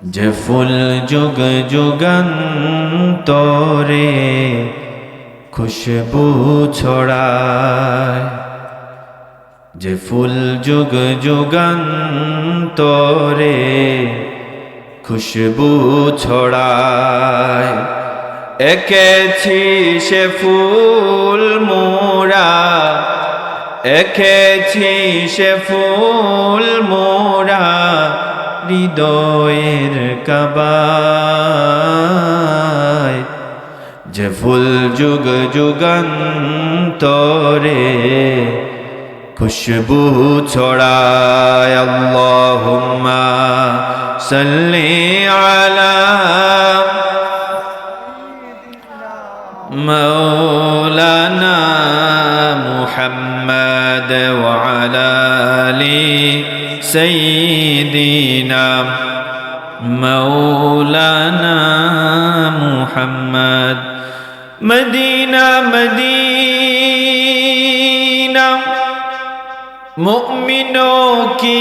যে ফুল যুগ যুগান্তরে খুশবু ছড়ায়, যে ফুল যুগ যুগান্তরে খুশবু ছড়ায়। এঁকেছি সে ফুল মোরা, এঁকেছি সে ফুল মোরা হৃদয়ের কাবায়। যে ফুল যুগ যুগান্তরে খুশবু ছড়ায়। আল্লাহুম্মা সাল্লি আলা মাওলানা মুহাম্মদ ওয়া আলা আলি সাইয়্যিদিনা মাওলানা মুহাম্মদ। মদিনা মদিনা मुमिनों की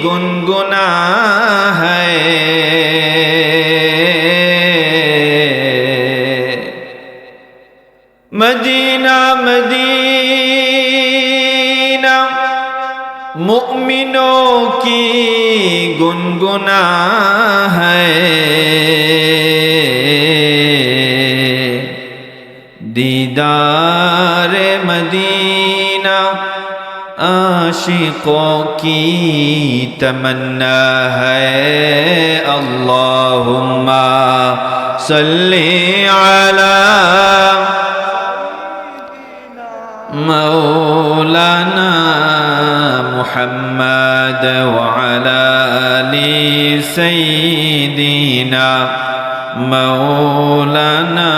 गुनगुना है, मदीना मदीना मुमिनों की गुनगुना है। दीदार मदीना आशिकों की तमन्ना है। अल्लाहुम्मा सल्ली अला मौलाना मुहम्मद व अला आलि सय्यिदिना मौलाना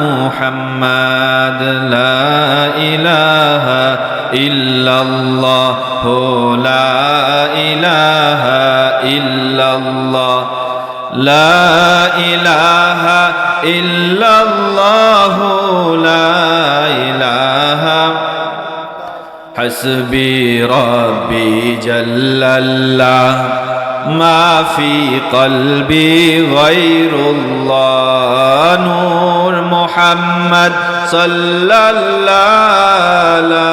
मुहम्मद। ला इलाहा इल्लल्लाह ला इलाहा इल्लल्लाह ला इलाहा इल्लल्लाह ला इलाहा हस्बी रब्बी जल्लल्लाह मा फी क़ल्बी गैरुल्लाह। नूर मुहम्मद सल्लल्लाहु ला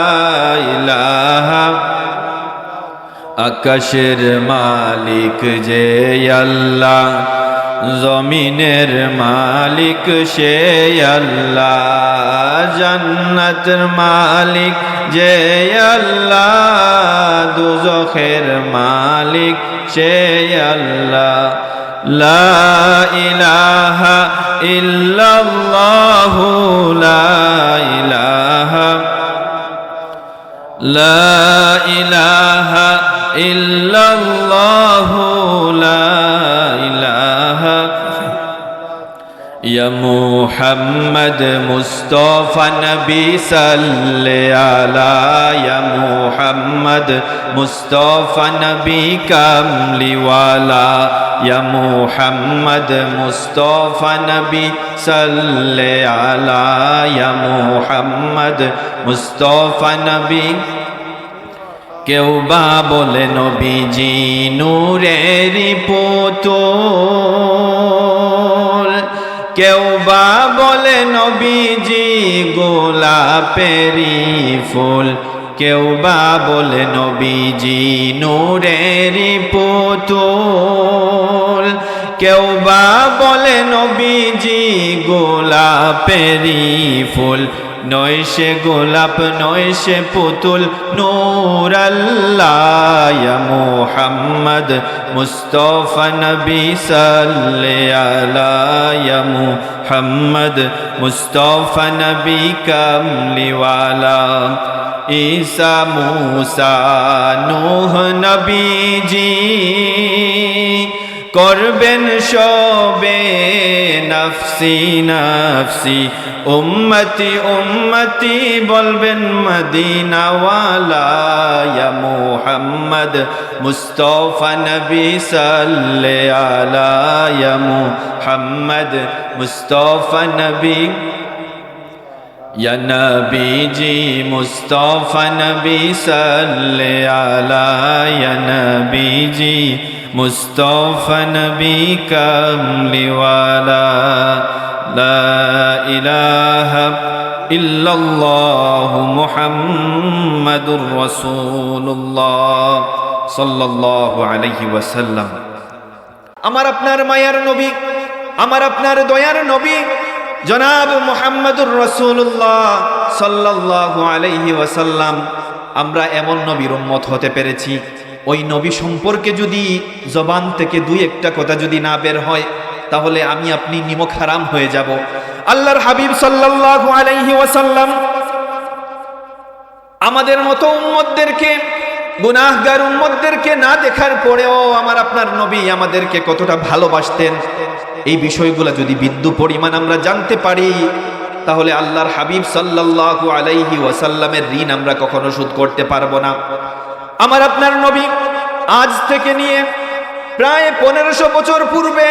इलाहा। আকাশের মালিক যে আল্লাহ, জমিনের মালিক সে আল্লাহ, জান্নাতের মালিক যে আল্লাহ, দোজখের মালিক সে আল্লাহ। লা ইলাহা ইল্লাল্লাহ লা ইলাহা লা ইলাহা ইল্লাল্লাহ লা ইলাহা। ইয়া মুহাম্মদ মুস্তাফা নবী সাল্লি আলা, ইয়া মুহাম্মদ মুস্তাফা নবী কামলিওয়ালা, ইয়া মুহাম্মদ মুস্তাফা নবী সাল্লি আলা, ইয়া মুহাম্মদ মুস্তাফা নবী। কেউ বা বলে নবীজি নূরেরই পুতুল, কেউ বা বলে নবীজি গোলাপেরই ফুল, কেউ বা বলে নবীজি নূরেরই পুতুল, কেউ বা বলে নবীজি গোলাপেরই ফুল। নয় সে গোলাপ নয় সে পুতুল, নূর আল্লাহ। ইয়া মুহাম্মদ মুস্তাফা নবী সাল্লি আলা, ইয়া মুহাম্মদ মুস্তাফা নবী কামলিওয়ালা। ঈসা মূসা নূহ নবীজি করবেন সবে নফসি নফসি, উম্মতি উম্মতি বলবেন মদিনাওয়ালা। ইয়া মুহাম্মদ মুস্তাফা নবী সাল্লি আলা, ইয়া মুহাম্মদ মুস্তাফা নবী। ইয়া নবীজি মুস্তাফা নবী সাল্লি আলা, ইয়া নবীজি মুস্তাফা নবী কামলিওয়ালা লা ইলাহা ইল্লাল্লাহু মুহাম্মাদুর রাসূলুল্লাহ সাল্লাল্লাহু আলাইহি ওয়াসাল্লাম। আমার আপনার মায়ার নবী, আমার আপনার দয়ার নবী জনাব মুহাম্মাদুর রাসূলুল্লাহ সাল্লাল্লাহু আলাইহি ওয়াসাল্লাম। আমরা এমন নবীর উম্মত হতে পেরেছি, ওই নবী সম্পর্কে যদি জবান থেকে দুই একটা কথা যদি না বের হয়, তাহলে আমি আপনি নিমক হারাম হয়ে যাব। আল্লাহর হাবিব সাল্লাল্লাহু আলাইহি ওয়াসাল্লাম আমাদের মতো উম্মতদেরকে, গুনাহগার উম্মতদেরকে না দেখার পরেও আমার আপনার নবী আমাদেরকে কতটা ভালোবাসতেন, এই বিষয়গুলো যদি বিন্দু পরিমাণ আমরা জানতে পারি, তাহলে আল্লাহর হাবিব সাল্লাল্লাহু আলাইহি ওয়াসাল্লামের ঋণ আমরা কখনো শোধ করতে পারবো না। আমার আপনার নবী আজ থেকে নিয়ে প্রায় 1500 বছর পূর্বে,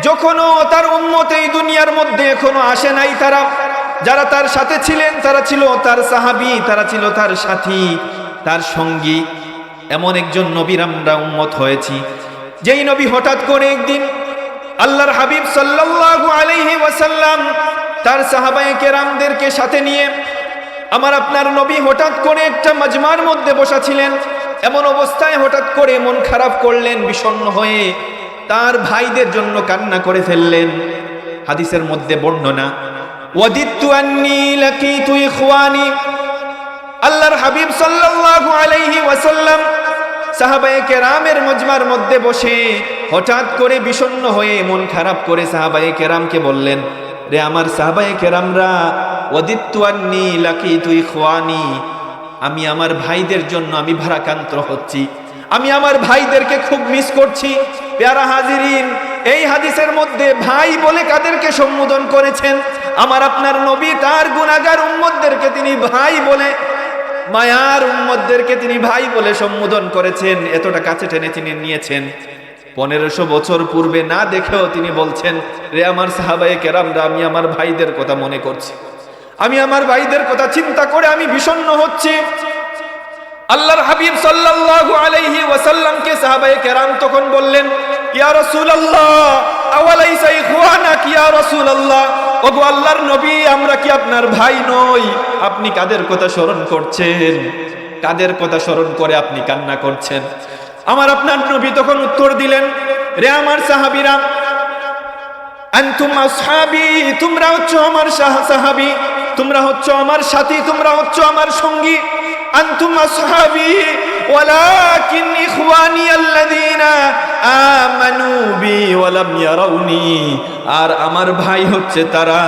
যখনও তার উম্মত এই দুনিয়ার মধ্যে এখনো আসে নাই, যারা তার সাথে ছিলেন তারা ছিল তার সাহাবী, তারা ছিল তার সাথী, তার সঙ্গী। এমন একজন নবীর আমরা উম্মত হয়েছি, যেই নবী হঠাৎ করে একদিন আল্লাহর হাবিব সাল্লাল্লাহু আলাইহি ওয়াসাল্লাম তার সাহাবায়ে কেরামদেরকে সাথে নিয়ে আমার আপনার নবী হঠাৎ করে একটা মাজমার মধ্যে বসা ছিলেন। এমন অবস্থায় হঠাৎ করে মন খারাপ করলেন, বিষণ্ণ হয়ে তার ভাইদের জন্য কান্না করে ফেললেন। হাদিসের মধ্যে বর্ণনা, ওয়াদিতু আন্নী লাকিতু ইখওয়ানি। আল্লাহর হাবিব সাল্লাল্লাহু আলাইহি ওয়াসাল্লাম সাহাবায়ে কেরামের মজমার মধ্যে বসে হঠাৎ করে বিষণ্ণ হয়ে মন খারাপ করে সাহাবায়ে কেরামকে বললেন, রে আমার সাহাবায়ে কেরামরা, ওয়াদিতু আন্নী লাকিতু ইখওয়ানি, আমি আমার ভাইদের জন্য আমি ভারাক্রান্ত হচ্ছি, আমি আমার ভাইদেরকে খুব মিস করছি। প্যারা হাজিরিন, এই হাদিসের মধ্যে ভাই বলে কাদেরকে সম্বোধন করেছেন? আমার আপনার নবী তার গুনাহগার উম্মতদেরকে তিনি ভাই বলে, মায়ার উম্মতদেরকে তিনি ভাই বলে সম্বোধন করেছেন, এতটা কাছে টেনে তিনি নিয়েছেন। 1500 বছর পূর্বে না দেখেও তিনি বলছেন, রে আমার সাহাবায়ে কেরামরা, আমি আমার ভাইদের কথা মনে করছি, আমি আমার ভাইদের কথা চিন্তা করে আমি বিষণ্ণ হচ্ছি। আল্লাহর হাবিব সাল্লাল্লাহু আলাইহি ওয়াসাল্লামকে সাহাবায়ে কেরাম তখন বললেন, ইয়া রাসূলুল্লাহ আওয়ালাইসা ইখওয়ানাক ইয়া রাসূলুল্লাহ, ওগো আল্লাহর নবী, আমরা কি আপনার ভাই নই? আপনি কাদের কথা স্মরণ করছেন? কাদের কথা স্মরণ করে আপনি কান্না করছেন? আমার আপনার নবী তখন উত্তর দিলেন, রে আমার সাহাবীরা, আনতুম আসহাবি, তোমরা হচ্ছ আমার সাহাবী, তোমরা হচ্ছ আমার সাথী, তোমরা হচ্ছ আমার সঙ্গী। আনতুম আসহাবি ওয়ালাকিন ইখওয়ানি আল্লাযীনা আমানু বি ওয়া লাম ইয়ারাউনি, আর আমার ভাই হচ্ছে তারা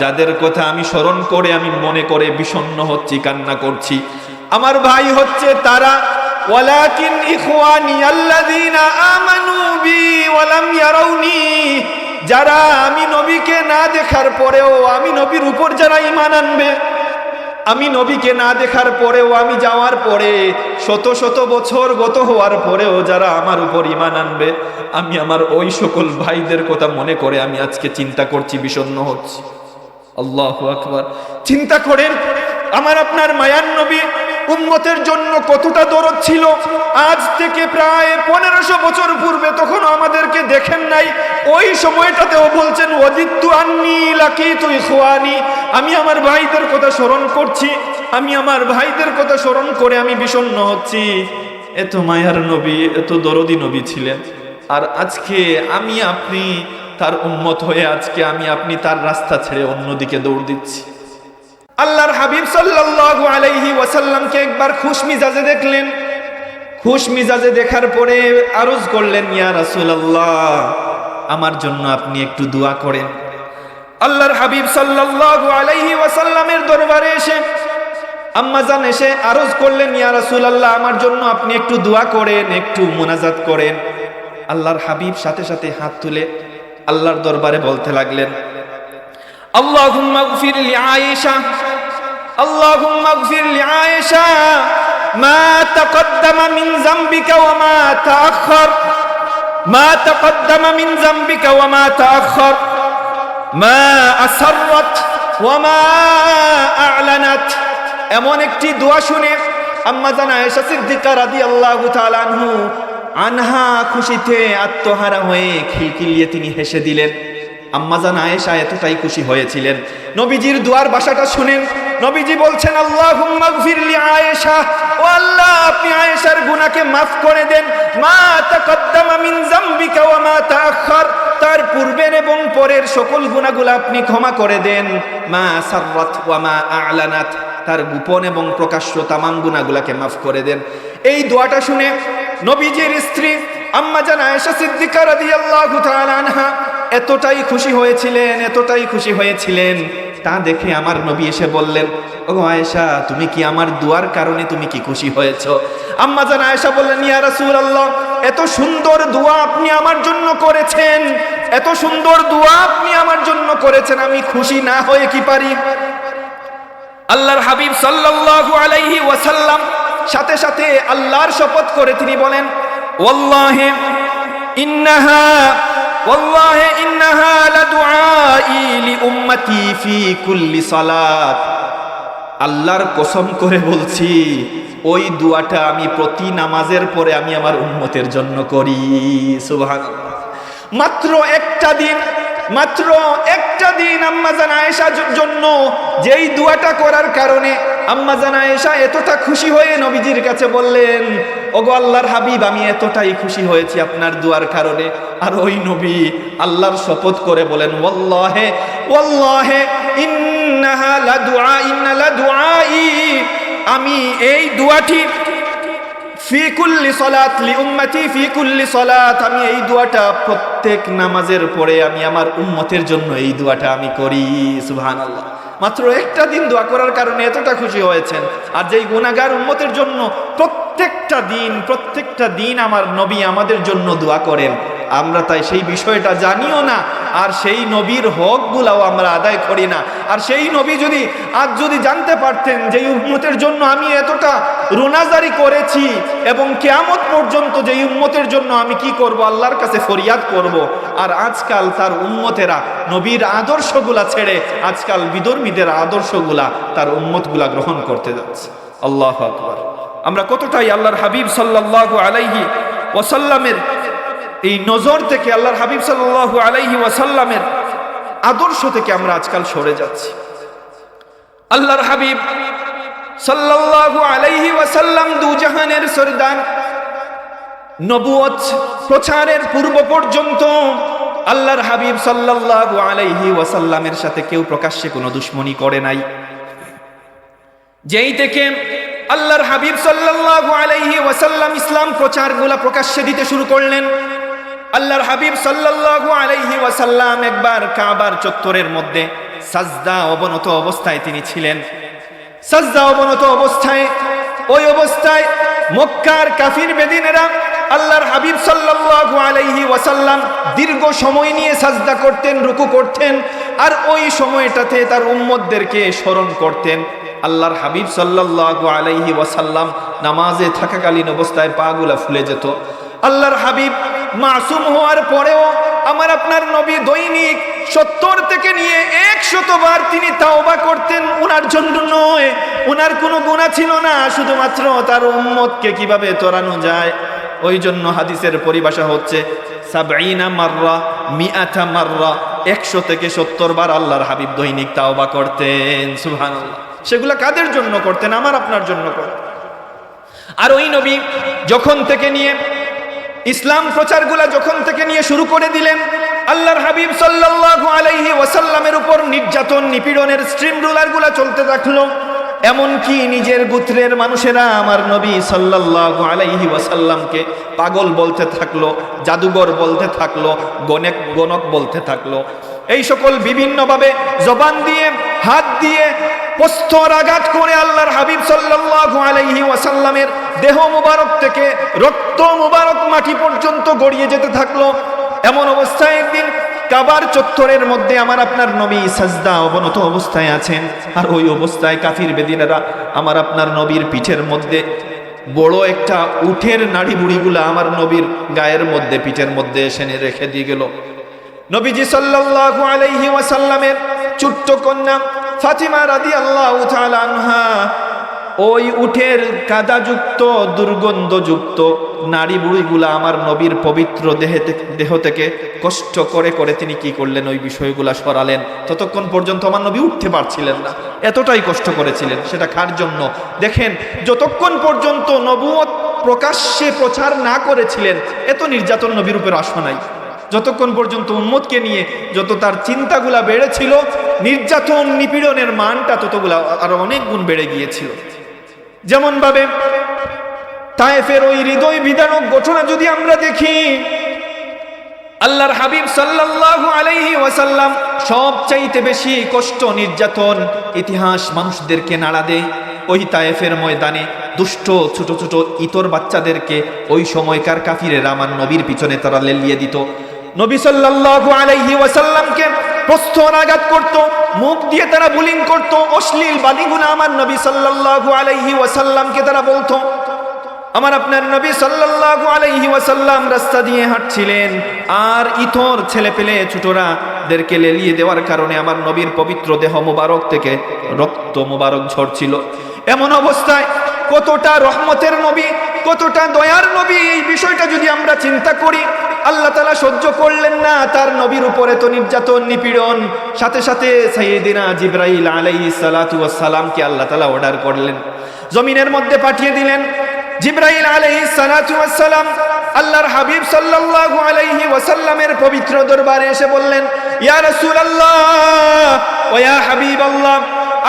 যাদের কথা আমি স্মরণ করে আমি মনে করে বিষণ্ণ হচ্ছি, কান্না করছি। আমার ভাই হচ্ছে তারা, ওয়ালাকিন ইখওয়ানি আল্লাযীনা আমানু বি ওয়া লাম ইয়ারাউনি, যারা আমি নবীকে না দেখার পরেও, আমি নবীর উপর যারা ঈমান আনবে, আমি নবীকে না দেখার পরেও, আমি যাওয়ার পরে শত শত বছর গত হওয়ার পরেও যারা আমার উপর ঈমান আনবে, আমি আমার ওই সকল ভাইদের কথা মনে করে আমি আজকে চিন্তা করছি, বিষণ্ণ হচ্ছি। আল্লাহু আকবার। চিন্তা করেন আমার আপনার মায়ার নবী উম্মতের জন্য কতটা দরদ ছিল। আজ থেকে প্রায় 1500 বছর পূর্বে, তখন আমাদেরকে দেখেন নাই, ওই সময়টাতেও বলছেন, ওয়াদিতু আন্নী লাকিতু ইখওয়ানি, আমি আমার ভাইদের কথা স্মরণ করছি, আমি আমার ভাইদের কথা স্মরণ করে আমি বিষণ্ণ হচ্ছি। এত মায়ার নবী, এত দরদি নবী ছিলেন, আর আজকে আমি আপনি তার উম্মত হয়ে আজকে আমি আপনি তার রাস্তা ছেড়ে অন্যদিকে দৌড় দিচ্ছি। আল্লাহর হাবিব সাল্লাল্লাহু আলাইহি ওয়াসাল্লামকে একবার খুশ মিজাজে দেখলেন। খুশ মিজাজে দেখার পরে আরজ করলেন, ইয়া রাসূলুল্লাহ, আমার জন্য আপনি একটু দোয়া করেন। আল্লাহর হাবিব সাল্লাল্লাহু আলাইহি ওয়াসাল্লামের দরবারে এসে আম্মাজান এসে আরজ করলেন, ইয়া রাসূলুল্লাহ, আমার জন্য আপনি একটু দোয়া করেন, একটু মুনাজাত করেন। আল্লাহর হাবিব সাথে সাথে হাত তুলে আল্লাহর দরবারে বলতে লাগলেন, আল্লাহুম্মা গফির লিআয়েশা, আল্লাহুম্মা গফির লিআয়েশা মা তাকদ্দামা মিন যামবিকা ওয়া মা তাআখার, মা তাকদ্দামা মিন যামবিকা ওয়া মা তাআখার, মা আসররাত ওয়া মা আ'লানাত। এমন একটি দোয়া শুনে আম্মা জান আয়েশা সিদ্দিকা রাদিয়াল্লাহু তাআলা আনহু আনহা খুশিতে আত্মহারা হয়ে খিলখিলিয়ে তিনি হেসে দিলেন। আম্মাজান আয়েশা এতটাই খুশি হয়েছিলেন। নবীজির দুয়ার বাসাটা শুনেন, নবীজি বলছেন, আল্লাহুম্মা গফিরলি আয়েশা, ও আল্লাহ আপনি আয়েশার গুনাহকে মাফ করে দেন। মা তাকদ্দামা মিন যামবিকা ওয়া মা তাআখার, তার পূর্বের এবং পরের সকল গুনাহগুলো আপনি ক্ষমা করে দেন। মা সাররাত ওয়া মা আ'লানাত, তার গোপন এবং প্রকাশ্য তামাম গুনাহগুলোকে মাফ করে দেন। এই দোয়াটা শুনে নবীজির স্ত্রী আম্মাজান আয়েশা সিদ্দিকা রাদিয়াল্লাহু তাআলা আনহা এতটাই খুশি হয়েছিলেন, এতটাই খুশি হয়েছিলেন, তা দেখে আমার নবী এসে বললেন, ও আয়েশা তুমি কি আমার দুয়ার কারণে তুমি কি খুশি হয়েছো? আম্মাজান আয়েশা বললেন, ইয়া রাসূলুল্লাহ, এত সুন্দর দোয়া আপনি আমার জন্য করেছেন, এত সুন্দর দোয়া আপনি আমার জন্য করেছেন, আমি খুশি না হয়ে কি পারি? আল্লাহর হাবিব সাল্লাল্লাহু আলাইহি ওয়াসাল্লাম সাথে সাথে আল্লাহর শপথ করে তিনি বলেন, ওয়াল্লাহি ইন্নাহা লাদুআই লিউম্মতি ফি কুল্লি সালাত। আল্লাহর কসম করে বলছি, ওই দুয়াটা আমি প্রতি নামাজের পরে আমি আমার উম্মতের জন্য করি। সুবহানাল্লাহ। মাত্র একটা দিন আম্মাজান আয়েশার জন্য যেই দুয়াটা করার কারণে আম্মাজান আয়েশা এতটা খুশি হয়ে নবীজির কাছে বললেন, ওগো আল্লাহর হাবিব, আমি এতটাই খুশি হয়েছি আপনার দুয়ার কারণে। আর ওই নবী আল্লাহর শপথ করে বলেন, ওয়াল্লাহি ইন্নাহা লাদুআই, আমি এই দুয়াটি ফি কুল্লি সালাত লিউম্মতি ফি কুল্লি সালাত, আমি এই দুয়াটা প্রত্যেক নামাজের পরে আমি আমার উম্মতের জন্য এই দুয়াটা আমি করি। সুবহানাল্লাহ। মাত্র একটা দিন দোয়া করার কারণে এতটা খুশি হয়েছেন। আর যেই গুনাহগার উম্মতের জন্য প্রত্যেকটা দিন আমার নবী আমাদের জন্য দোয়া করেন, আমরা তাই সেই বিষয়টা জানিও না, আর সেই নবীর হকগুলাও আমরা আদায় করি না। আর সেই নবী যদি জানতে পারতেন যে উম্মতের জন্য আমি এতটা রোনাজারি করেছি এবং কিয়ামত পর্যন্ত যে উম্মতের জন্য আমি কি করব, আল্লাহর কাছে ফরিয়াদ করব, আর আজকাল তার উম্মতেরা নবীর আদর্শগুলা ছেড়ে আজকাল বিধর্মীদের আদর্শগুলা তার উম্মতগুলা গ্রহণ করতে যাচ্ছে। আল্লাহু আকবার। আমরা কতটাই আল্লাহর হাবিব সাল্লাল্লাহু আলাইহি ওয়াসাল্লামের এই নজর থেকে, আল্লাহর হাবিব সাল্লাল্লাহু আলাইহি ওয়াসাল্লামের আদর্শ থেকে আমরা আজকাল সরে যাচ্ছি। আল্লাহর হাবিব সাল্লাল্লাহু আলাইহি ওয়াসাল্লাম দুজাহানের সরদার, নবুয়ত প্রচারের পূর্ব পর্যন্ত আল্লাহর হাবিব সাল্লাল্লাহু আলাইহি ওয়াসাল্লামের সাথে কেউ প্রকাশ্যে কোনো দুশমনি করে নাই। যেই থেকে আল্লাহর হাবিব সাল্লাল্লাহু আলাইহি ওয়াসাল্লাম ইসলাম প্রচারগুলা প্রকাশ্যে দিতে শুরু করলেন, আল্লাহর হাবিব সাল্লাল্লাহু আলাইহি ওয়াসাল্লাম একবার কাবার চত্বরের মধ্যে সাজদা অবনত অবস্থায় তিনি ছিলেন। সাজদা অবনত অবস্থায়, ওই অবস্থায় মক্কার কাফির বেদিনেরা আল্লাহর হাবিব সাল্লাল্লাহু আলাইহি ওয়াসাল্লাম দীর্ঘ সময় নিয়ে সাজদা করতেন, রুকু করতেন, আর ওই সময়টাতে তার উম্মতদেরকে স্মরণ করতেন। আল্লাহর হাবিব সাল্লাল্লাহু আলাইহি ওয়াসাল্লাম নামাজে থাকাকালীন অবস্থায় পাগুলা ফুলে যেত। আল্লাহর হাবিব মাসুম হওয়ার পরেও আমার আপনার নবী দৈনিক 70 থেকে নিয়ে 100 বার তিনি তাওবা করতেন। উনার জন্য নয়, উনার কোনো গুনাহ ছিল না, শুধুমাত্র তার উম্মতকে কিভাবে তোরানো যায়। ওই জন্য হাদিসের পরিভাষা হচ্ছে 70 মাররা 100 মাররা, 100 থেকে 70 বার আল্লাহর হাবিব দৈনিক তাওবা করতেন। সুবহানাল্লাহ। সেগুলা কাদের জন্য করতেন? আমার আপনার জন্য করতেন। আর ওই নবী যখন থেকে নিয়ে ইসলাম প্রচারগুলা যখন থেকে নিয়ে শুরু করে দিলেন, আল্লাহর হাবিব সাল্লাল্লাহু আলাইহি ওয়াসাল্লামের উপর নির্যাতন নিপীড়নের স্ট্রিম রুলারগুলা চলতে থাকলো। এমনকি নিজের গোত্রের মানুষেরা আমার নবী সাল্লাল্লাহু আলাইহি ওয়াসাল্লামকে পাগল বলতে থাকলো, জাদুঘর বলতে থাকলো, গণক বলতে থাকলো। এই সকল বিভিন্নভাবে জবান দিয়ে, হাত দিয়ে প্রস্তর আঘাত করে আল্লাহর হাবিব সাল্লাল্লাহু আলাইহি ওয়াসাল্লামের দেহ মুবারক থেকে রক্ত মুবারক মাটি পর্যন্ত গড়িয়ে যেতে থাকলো। এমন অবস্থায় একদিন কাবার চত্বরের মধ্যে আমার আপনার নবী সাজদা অবনত অবস্থায় আছেন, আর ওই অবস্থায় কাফির বেদিনেরা আমার আপনার নবীর পিঠের মধ্যে বড় একটা উটের নাড়ি বুড়িগুলা আমার নবীর গায়ের মধ্যে, পিঠের মধ্যে এসে রেখে দিয়ে গেল। নবীজি সাল্লাল্লাহু আলাইহি ওয়াসাল্লামের ছোট্ট কন্যা ফাতিমা রাদিয়াল্লাহু তাআলা আনহা ওই উটের কাদাযুক্ত দুর্গন্ধযুক্ত নারী বুড়িগুলা আমার নবীর পবিত্র দেহ থেকে কষ্ট করে করে তিনি কি করলেন, ওই বিষয়গুলা সরালেন। ততক্ষণ পর্যন্ত আমার নবী উঠতে পারছিলেন না, এতটাই কষ্ট করেছিলেন সেটা কার জন্য? দেখেন, যতক্ষণ পর্যন্ত নবুয়ত প্রকাশ্যে প্রচার না করেছিলেন এত নির্যাতন নবীর উপর আসা নাই। যতক্ষণ পর্যন্ত উম্মতকে নিয়ে যত তার চিন্তাগুলা বেড়েছিল, নির্যাতন নিপীড়নের মানটা ততগুলা আরো অনেক গুণ বেড়ে গিয়েছিল। যেমন ভাবে তায়েফের ওই হৃদয় বিদারক ঘটনা যদি আমরা দেখি, আল্লাহর হাবিব সাল্লাল্লাহু আলাইহি ওয়াসাল্লাম সবচাইতে বেশি কষ্ট নির্যাতন ইতিহাস মানুষদেরকে নাড়া দেয় ওই তায়েফের ময়দানে। দুষ্ট ছোট ছোট ইতর বাচ্চাদেরকে ওই সময়কার কাফিরেরা আমার নবীর পিছনে তারা লেলিয়ে দিত। নবী সাল্লাল্লাহু আলাইহি ওয়াসাল্লামকে প্রস্তরাঘাত করত, মুখ দিয়ে তারা বুলিং করত, অশ্লীল বাণীগুলো আমার নবী সাল্লাল্লাহু আলাইহি ওয়াসাল্লামকে তারা বলতো। আমার আপনার নবী সাল্লাল্লাহু আলাইহি ওয়াসাল্লাম রাস্তা দিয়ে হাঁটছিলেন, আর ইতর ছেলেপেলে ছোটরাদেরকে লেলিয়ে দেওয়ার কারণে আমার নবীর পবিত্র দেহ মুবারক থেকে রক্ত মুবারক ঝরছিল। এমন অবস্থায় কতটা রহমতের নবী, কতটা দয়ার নবী, এই বিষয়টা যদি আমরা চিন্তা করি, আল্লাহ তাআলা সহ্য করলেন না তার নবীর উপরে তো নির্যাতন নিপীড়ন। সাথে সাথে সাইয়েদিনা জিবরাইল আলাইহিস সালাতু ওয়াস সালামকে আল্লাহ তাআলা অর্ডার করলেন, জমিনের মধ্যে পাঠিয়ে দিলেন। জিবরাইল আলাইহিস সালাতু ওয়াস সালাম আল্লাহর হাবিব সাল্লাল্লাহু আলাইহি ওয়াসাল্লামের পবিত্র দরবারে এসে বললেন, ইয়া রাসূলুল্লাহ ওয়া ইয়া হাবিবাল্লাহ,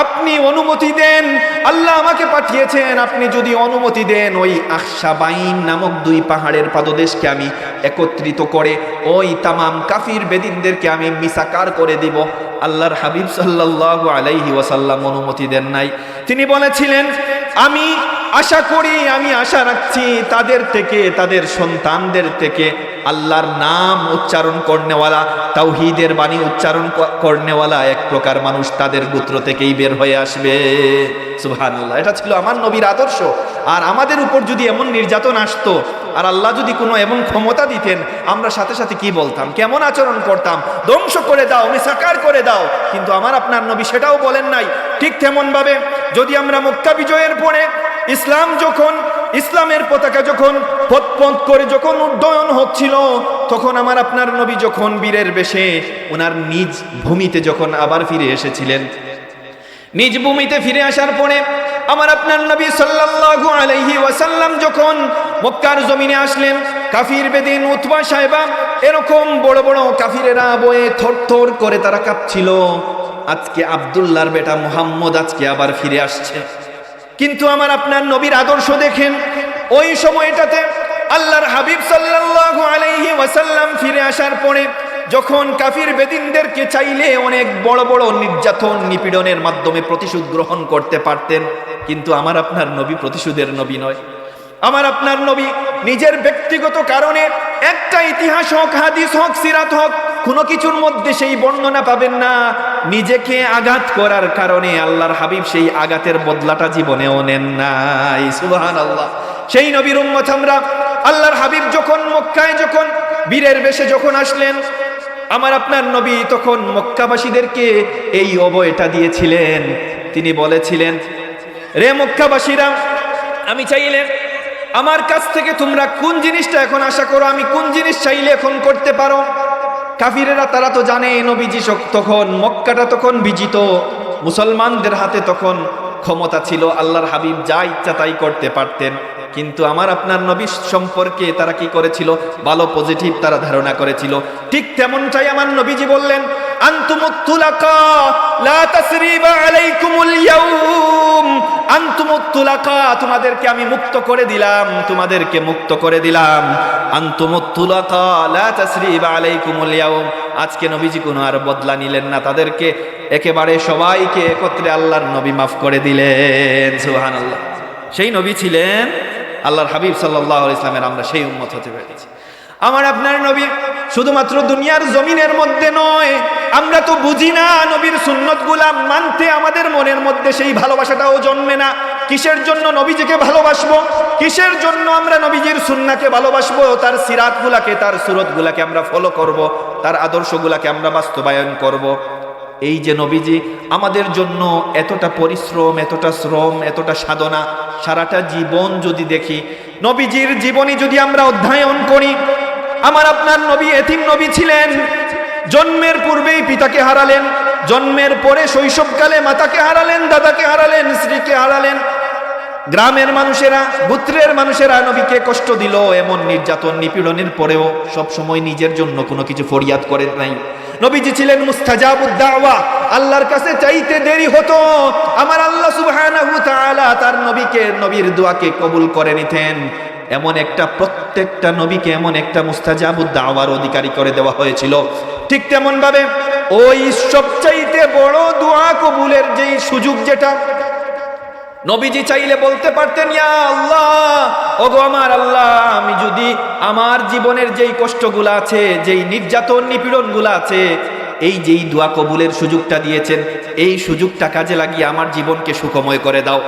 আপনি অনুমতি দেন, আল্লাহ আমাকে পাঠিয়েছেন, আপনি যদি অনুমতি দেন ওই আখশাবাইন নামক দুই পাহাড়ের পাদদেশকে আমি একত্রিত করে ওই তামাম কাফির বেদিনদেরকে আমি মিসাকার করে দিব। আল্লাহর হাবিব সাল্লাল্লাহু আলাইহি ওয়াসাল্লাম অনুমতি দেন নাই। তিনি বলেছিলেন, আমি আশা করি, আমি আশা রাখছি তাদের থেকে, তাদের সন্তানদের থেকে আল্লাহর নাম উচ্চারণ করনেওয়ালা, তাওহীদের বাণী উচ্চারণ করনেওয়ালা এক প্রকার মানুষ তাদের গোত্র থেকেই বের হয়ে আসবে। সুবহানাল্লাহ, এটা ছিল আমার নবীর আদর্শ। আর আমাদের উপর যদি এমন নির্যাতন আসতো আর আল্লাহ যদি কোনো এমন ক্ষমতা দিতেন, আমরা সাথে সাথে কি বলতাম, কেমন আচরণ করতাম? ধ্বংস করে দাও, মিসাকার করে দাও। কিন্তু আমার আপনার নবী সেটাও বলেন নাই। ঠিক তেমন ভাবে যদি আমরা মক্কা বিজয়ের পরে ইসলাম যখন, ইসলামের পতাকা যখন পথ করে যখন উড্ডয়ন হচ্ছিল, তখন আমার আপনার নবী যখন বীরের বেশে ওনার নিজ ভূমিতে যখন আবার ফিরে এসেছিলেন, নিজ ভূমিতে ফিরে আসার পরে আমার আপনার নবী সাল্লাল্লাহু আলাইহি ওয়াসাল্লাম যখন মক্কার জমিনে আসলেন, কাফির বেদিন উতবা সাহেবা এরকম বড় বড় কাফিরেরা বয়ে থরথর করে তারা কাঁপছিল। আজকে আব্দুল্লাহর বেটা মুহাম্মদ আজকে আবার ফিরে আসছে। কিন্তু আমার আপনার নবীর আদর্শ দেখেন, ওই সময়টাতে আল্লাহর হাবিব সাল্লাল্লাহু আলাইহি ওয়াসাল্লাম ফিরে আসার পরে যখন কাফির বেদিনদেরকে চাইলে অনেক বড় বড় নির্যাতন নিপীড়নের মাধ্যমে প্রতিশোধ গ্রহণ করতে পারতেন, কিন্তু আমার আপনার নবী প্রতিশোধের নবী নয়। আমার আপনার নবী নিজের ব্যক্তিগত কারণে একটা ইতিহাস হোক, হাদিস হোক, সিরাত হোক, কোনো কিছুর মধ্যে সেই বর্ণনা পাবেন না নিজেকে আঘাত করার কারণে আল্লাহর হাবিব সেই আঘাতের বদলাটা জীবনেও নেন নাই। সুবহানাল্লাহ, সেই নবীর উম্মত আমরা। আল্লাহর হাবিব যখন মক্কায় যখন বীরের বেশে যখন আসলেন, আমার আপনার নবী তখন মক্কাবাসীদেরকে এই অভয়টা দিয়েছিলেন। তিনি বলেছিলেন, রে মক্কাবাসীরা, আমি চাইলে আমার কাছ থেকে তোমরা কোন জিনিসটা এখন আশা করো, আমি কোন জিনিস চাইলে এখন করতে পারো। কাফিরেরা তারা তো জানে নবীজি তখন মক্কাটা তখন বিজিত, মুসলমানদের হাতে তখন ক্ষমতা ছিল, আল্লাহর হাবিব যা ইচ্ছা তাই করতে পারতেন। কিন্তু আমার আপনার নবী সম্পর্কে তারা কি করেছিল, ভালো পজিটিভ তারা ধারণা করেছিল। ঠিক তেমনটাই আমার নবীজি বললেন, আনতুমুত তুলাকা লা তাসরিবা আলাইকুমুল ইয়াউম, আনতুমুত তুলাকা, তোমাদেরকে আমি মুক্ত করে দিলাম, তোমাদেরকে মুক্ত করে দিলাম। আনতুমুত তুলাকা লা তাসরিবা আলাইকুমুল ইয়াউম, আজকে নবীজি কোনো আর বদলা নিলেন না, তাদেরকে একেবারে সবাইকে একত্রে আল্লাহর নবী মাফ করে দিলেন। সুবহানাল্লাহ, সেই নবী ছিলেন আল্লাহর হাবিব সাল্লাল্লাহু আলাইহি ওয়াসাল্লামের, আমরা সেই উম্মত হতে পেরেছি। আমার আপনার নবী শুধুমাত্র দুনিয়ার জমিনের মধ্যে নয়, আমরা তো বুঝি না নবীর সুন্নতগুলা মানতে আমাদের মনের মধ্যে সেই ভালোবাসাটাও জন্মে না। কিসের জন্য নবীজিকে ভালোবাসবো, কিসের জন্য আমরা নবীজির সুন্নাহকে ভালোবাসবো, তার সিরাতগুলাকে, তার সুরতগুলাকে আমরা ফলো করব, তার আদর্শগুলাকে আমরা বাস্তবায়ন করব। এই যে নবীজি আমাদের জন্য এতটা পরিশ্রম, এতটা শ্রম, এতটা সাধনা, সারাটা জীবন যদি দেখি, নবীজির জীবনী যদি আমরা অধ্যয়ন করি, আমার আপনার নবী এতিম নবী ছিলেন। জন্মের পূর্বেই পিতাকে হারালেন, জন্মের পরে শৈশবকালে মাতাকে হারালেন, দাদাকে হারালেন, স্ত্রীকে হারালেন। গ্রামের মানুষেরা, গোত্রের মানুষেরা নবীকে কষ্ট দিল, এমন নির্যাতন নিপীড়নের পরেও সব সময় নিজের জন্য কোনো কিছু ফরিয়াদ করেন নাই। নবীজি ছিলেন মুস্তাজাবুদ দাওয়া, আল্লাহর কাছে চাইতে দেরি হতো, আমার আল্লাহ সুবহানাহু তাআলা তার নবীকে, নবীর দোয়াকে কবুল করে নিতেন। এমন একটা, প্রত্যেকটা নবীকে এমন একটা মুস্তাজাবুদ দাওয়ার অধিকারী করে দেওয়া হয়েছিল। ঠিক তেমন ভাবে ওই সবচাইতে বড় দোয়া কবুলের যেই সুযোগ, যেটা নবীজি চাইলে বলতে পারতেন, ইয়া আল্লাহ, ওগো আমার আল্লাহ, আমি যদি আমার জীবনের যেই কষ্টগুলো আছে, যেই নির্যাতন নিপীড়নগুলো আছে, এই যেই দোয়া কবুলের সুযোগটা দিয়েছেন, এই সুযোগটা কাজে লাগিয়ে আমার জীবনকে সুখময় করে দাও।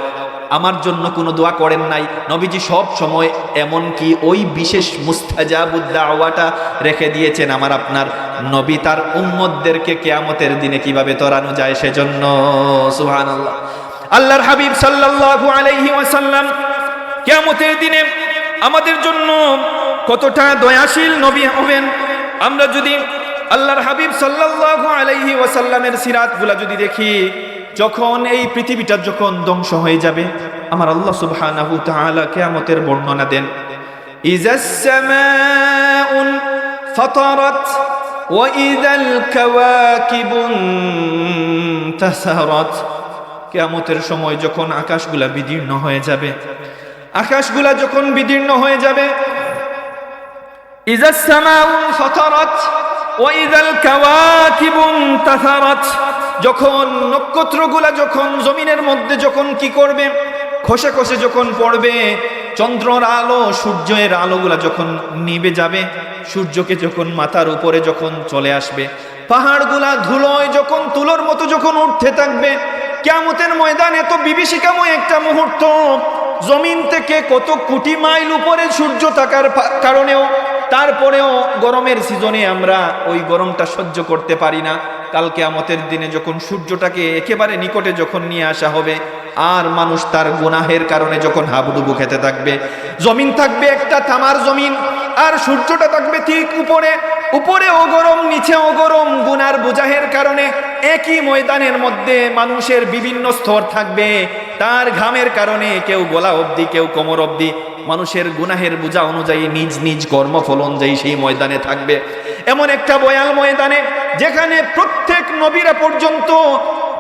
আমার জন্য কোনো দোয়া করেন নাই নবীজি, সব সময় এমনকি ওই বিশেষ মুস্তাজাবুদ দাওয়াটা রেখে দিয়েছেন আমার আপনার নবী তার উম্মতদেরকে কিয়ামতের দিনে কিভাবে তরানো যায় সেজন্য। সুবহানাল্লাহ। আল্লাহর হাবিব সাল্লাল্লাহু আলাইহি ওয়াসাল্লাম কিয়ামতের দিনে আমাদের জন্য কতটা দয়াশীল নবী হবেন। আমরা যদি আল্লাহর হাবিব সাল্লাল্লাহু আলাইহি ওয়াসাল্লামের সিরাতগুলা যদি দেখি, যখন এই পৃথিবীটা যখন ধ্বংস হয়ে যাবে, আমার আল্লাহ সুবহানাহু তাআলা কিয়ামতের বর্ণনা দেন, ইযাস সামাউন ফাতারাত ওয়া ইযাল কাওয়াকিবুন তাসারাত। কিয়ামতের সময় যখন আকাশগুলা বিদীর্ণ হয়ে যাবে, আকাশগুলা যখন বিদীর্ণ হয়ে যাবে, ইযাস সামাউন ফাতারাত ওয়া ইযাল কাওয়াকিবুন তাসারাত, যখন নক্ষত্রগুলা যখন জমিনের মধ্যে যখন কি করবে, খসে খসে যখন পড়বে, চন্দ্রের আলো, সূর্যের আলোগুলা যখন নিভে যাবে, সূর্যকে যখন মাথার উপরে যখন চলে আসবে, পাহাড়গুলা ধুলোয় যখন তুলোর মতো যখন উঠতে থাকবে, কিয়ামতের ময়দানে তো বিভীষিকাময় একটা মুহূর্ত। জমিন থেকে কত কোটি মাইল উপরে সূর্য থাকার কারণেও, তারপরেও গরমের সিজনে আমরা ওই গরমটা সহ্য করতে পারি না। কাল কিয়ামতের দিনে যখন সূর্যটাকে একেবারে নিকটে যখন নিয়ে আসা হবে, আর মানুষ তার গুনাহের কারণে যখন হাবুডুবু খেতে থাকবে, জমিন থাকবে একটা তামার জমিন, আর সূর্যটা থাকবে ঠিক উপরে, উপরেও গরম, নিচেও গরম, গুনার বোঝাহের কারণে একই ময়দানের মধ্যে মানুষের বিভিন্ন স্তর থাকবে। তার ঘামের কারণে কেউ গলা অবধি, কেউ কোমর অবধি, মানুষের গুনাহের বোঝা অনুযায়ী নিজ নিজ কর্মফল অনুযায়ী সেই ময়দানে থাকবে। এমন একটা ভয়াল ময়দানে যেখানে প্রত্যেক নবীরা পর্যন্ত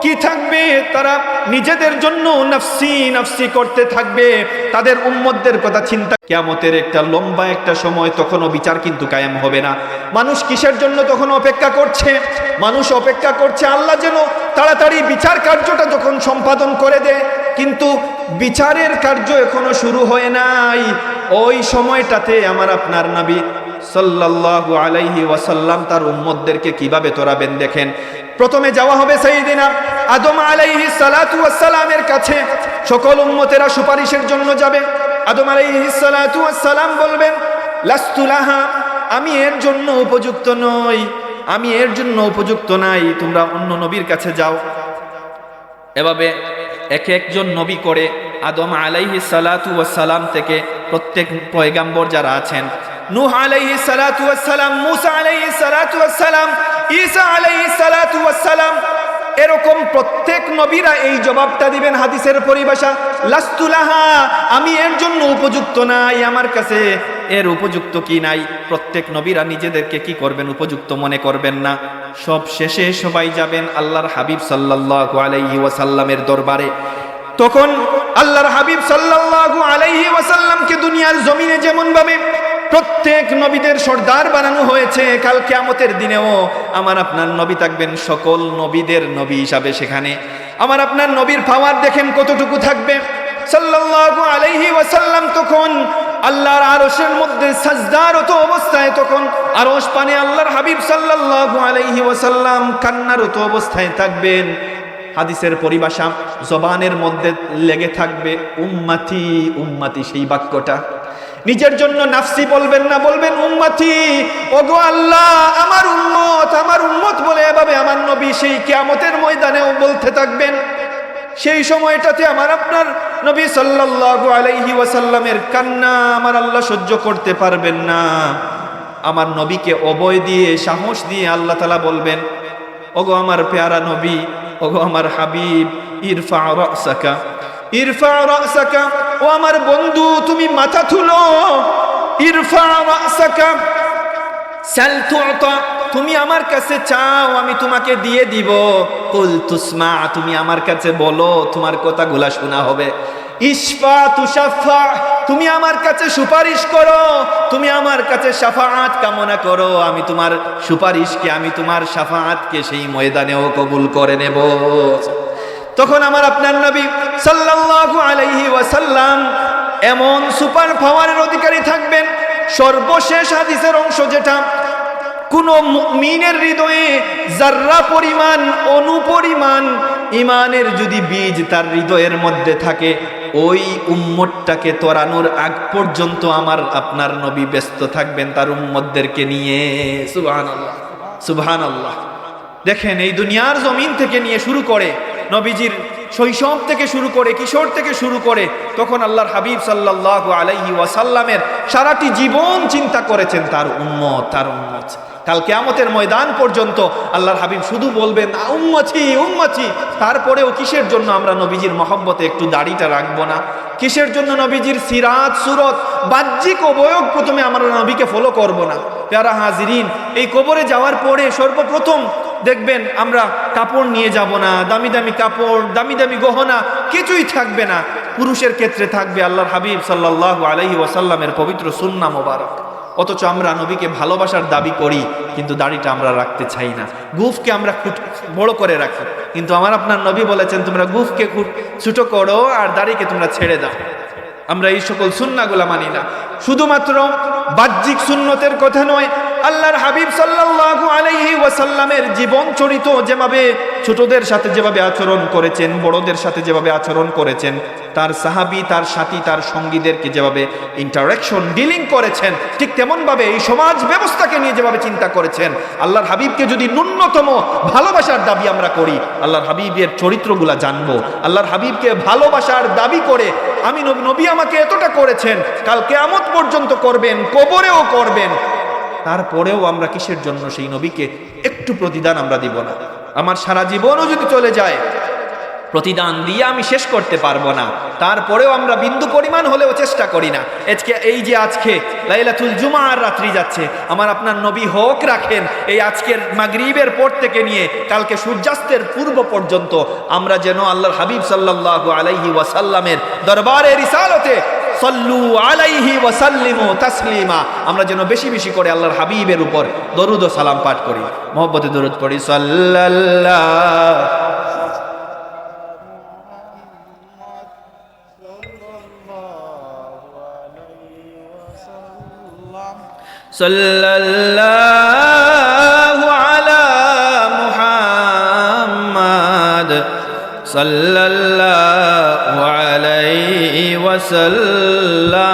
কি থাকবে, তারা নিজেদের জন্য নফসি নফসি করতে থাকবে, তাদের উম্মতদের কথা চিন্তা। কিয়ামতের একটা লম্বা একটা সময়, তখনও বিচার কিন্তু কায়েম হবে না। মানুষ কিসের জন্য তখন অপেক্ষা করছে? মানুষ অপেক্ষা করছে আল্লাহ যেন তাড়াতাড়ি বিচার কার্যটা যখন সম্পাদন করে দেয়, কিন্তু বিচারের কার্য এখনো শুরু হয় নাই। ওই সময়টাতে আমার আপনার নবী সাল্লাল্লাহু আলাইহি ওয়াসাল্লাম তার উম্মতদেরকে কিভাবে তোরাবেন দেখেন। প্রথমে যাওয়া হবে সাইয়্যিদিনা আদম আলাইহিস সালাতু ওয়াস সালামের কাছে। সকল উম্মতেরা সুপারিশের জন্য যাবে। আদম আলাইহিস সালাতু ওয়াস সালাম বলবেন, লাস্তু লাহা, আমি এর জন্য উপযুক্ত নই, আমি এর জন্য উপযুক্ত নাই, তোমরা অন্য নবীর কাছে যাও। এভাবে এক একজন নবী করে আদম আলাইহিস সালাতু ওয়াস সালাম থেকে প্রত্যেক পয়গাম্বর যারা আছেন, নূহ আলাইহিস সালাতু ওয়াস সালাম, মূসা আলাইহিস সালাতু ওয়াস সালাম, ঈসা আলাইহিস সালাতু ওয়াস সালাম, এরকম প্রত্যেক নবীরা এই জবাবটা দিবেন। হাদিসের পরিভাষা, লাস্তু লাহা, আমি এর জন্য উপযুক্ত নাই, আমার কাছে এর উপযুক্ত কি নাই। প্রত্যেক নবীরা নিজেদেরকে কি করবেন? উপযুক্ত মনে করবেন না। সব শেষে সবাই যাবেন আল্লাহর হাবিব সাল্লাল্লাহু আলাইহি ওয়াসাল্লামের দরবারে। তখন আল্লাহর হাবিব সাল্লাল্লাহু আলাইহি ওয়াসাল্লামকে দুনিয়ার জমিনে যেমন ভাবে প্রত্যেক নবীদের সর্দার বানানো হয়েছে, কাল কিয়ামতের দিনেও আমার আপনার নবী থাকবেন সকল নবীদের নবী হিসাবে সেখানে। আমার আপনার নবীর পাওয়ার দেখেন কতটুকু থাকবে। সাল্লাল্লাহু আলাইহি ওয়াসাল্লাম তখন আল্লাহর আরশের মধ্যে সাজদারত অবস্থায়, তখন আরশ পানে আল্লাহর হাবিব সাল্লাল্লাহু আলাইহি ওয়াসাল্লাম কান্নারত অবস্থায় থাকবেন। হাদিসের পরিভাষা, জবানের মধ্যে লেগে থাকবে উম্মতি উম্মতি, সেই বাক্যটা। নিজের জন্য নাফসি বলবেন না, বলবেন উম্মতি, ওগো আল্লাহ আমার উম্মত বলে এভাবে পরে আমার নবী সেই কিয়ামতের ময়দানেও বলতে থাকবেন। সেই সময়টাতে আমার আপনার নবী সাল্লাল্লাহু আলাইহি ওয়াসাল্লামের কান্না আমার আল্লাহ সহ্য করতে পারবেন না। আমার নবীকে অভয় দিয়ে সাহস দিয়ে আল্লাহ তাআলা বলবেন, ওগো আমার পেয়ারা নবী, ওগো আমার হাবিব, ইরফা রাসাকা, ইরফা রাসাকা, ও আমার বন্ধু তুমি মাথা তুলো, ইরফা রাসাকা সাল তুতা, তুমি আমার কাছে চাও আমি তোমাকে দিয়ে দিব, কুল তুসমা, তুমি আমার কাছে বলো তোমার কথাগুলা শোনা হবে, ইশফা তুশাফা, তুমি আমার কাছে সুপারিশ করো, তুমি আমার কাছে শাফাআত কামনা করো, আমি তোমার সুপারিশকে, আমি তোমার শাফাআতকে সেই ময়দানেও কবুল করে নেব। তখন আমার আপনার নবী সাল্লাল্লাহু আলাইহি ওয়াসাল্লাম এমন সুপার পাওয়ারের অধিকারী থাকবেন। সর্বশেষ হাদিসের অংশ যেটা, কোন মুমিনের হৃদয়ে যাররা পরিমাণ, অনুপরিমাণ ইমানের যদি বীজ তার হৃদয়ের মধ্যে থাকে, ওই উম্মতটাকে তরানোর আগ পর্যন্ত আমার আপনার নবী ব্যস্ত থাকবেন তার উম্মতদেরকে নিয়ে। সুবহানাল্লাহ, সুবহানাল্লাহ। দেখেন এই দুনিয়ার জমিন থেকে নিয়ে শুরু করে নবীজির শৈশব থেকে শুরু করে, কিশোর থেকে শুরু করে, তখন আল্লাহর হাবিব সাল্লাল্লাহু আলাইহি ওয়াসাল্লামের সারাটি জীবন চিন্তা করেছেন তার উম্মত, তার উম্মত। কাল কিয়ামতের ময়দান পর্যন্ত আল্লাহর হাবিব শুধু বলবেন উম্মতি উম্মতি। তারপরেও কিসের জন্য আমরা নবীজির মহব্বতে একটু দাড়িটা রাখবো না? কিসের জন্য নবীজির সিরাত সুরত বাহ্যিক অবয়ব প্রথমে আমরা নবীকে ফলো করব না? প্যারা হাজিরিন, এই কবরে যাওয়ার পরে সর্বপ্রথম দেখবেন আমরা কাপড় নিয়ে যাব না, দামি দামি কাপড়, দামি দামি গহনা কিছুই থাকবে না। পুরুষের ক্ষেত্রে থাকবে আল্লাহর হাবিব সাল্লাল্লাহু আলাইহি ওয়াসাল্লামের পবিত্র সুন্নাহ মোবারক। অথচ আমরা নবীকে ভালোবাসার দাবি করি, কিন্তু দাড়িটা আমরা রাখতে চাই না, গুফকে আমরা বড় করে রাখি। কিন্তু আমার আপনার নবী বলেছেন তোমরা গুফকে ছোট করো আর দাড়িকে তোমরা ছেড়ে দাও। আমরা এই সকল সুন্নাহগুলা মানি না। শুধুমাত্র বাহ্যিক সুন্নতের কথা নয়, আল্লাহর হাবিব সাল্লাল্লাহু আলাইহি ওয়াসাল্লামের জীবন চরিত যেভাবে ছোটদের সাথে যেভাবে আচরণ করেছেন, বড়দের সাথে যেভাবে আচরণ করেছেন, তার সাহাবী, তার সাথী, তার সঙ্গীদেরকে যেভাবে ইন্টারাকশন ডিলিং করেছেন, ঠিক তেমনভাবে এই সমাজ ব্যবস্থাকে নিয়ে যেভাবে চিন্তা করেছেন। আল্লাহর হাবিবকে যদি ন্যূনতম ভালোবাসার দাবি আমরা করি, আল্লাহর হাবিবের চরিত্রগুলা জানবো, আল্লাহর হাবিবকে ভালোবাসার দাবি করে আমি নবী আমাকে এতটা করেছেন, কাল কিয়ামত পর্যন্ত করবেন, কবরেও করবেন, তারপরেও আমরা কিসের জন্য সেই নবীকে একটু প্রতিদান আমরা দিব না? আমার সারা জীবনও যদি চলে যায়, প্রতিদান দিয়ে আমি শেষ করতে পারবো না, তারপরেও আমরা বিন্দু পরিমাণ হলেও চেষ্টা করি না। এই যে আজকে লাইলাতুল জুমার রাত্রি যাচ্ছে, আমার আপনার নবী হক রাখেন এই আজকের মাগরিবের পর থেকে নিয়ে কালকে সূর্যাস্তের পূর্ব পর্যন্ত আমরা যেন আল্লাহর হাবিব সাল্লাল্লাহু আলাইহি ওয়াসাল্লামের দরবারে রিসালতে সাল্লু আলাইহি ওয়া সাল্লিমু তাসলিমা, আমরা যেন বেশি বেশি করে আল্লাহর হাবিবের উপর দরুদ ও সালাম পাঠ করি, মহব্বতে দরুদ পড়ি। সাল্লাল্লাহু আলা মুহাম্মাদ সাল্লাল্লাহু আলাইহি ওয়াসাল্লাম।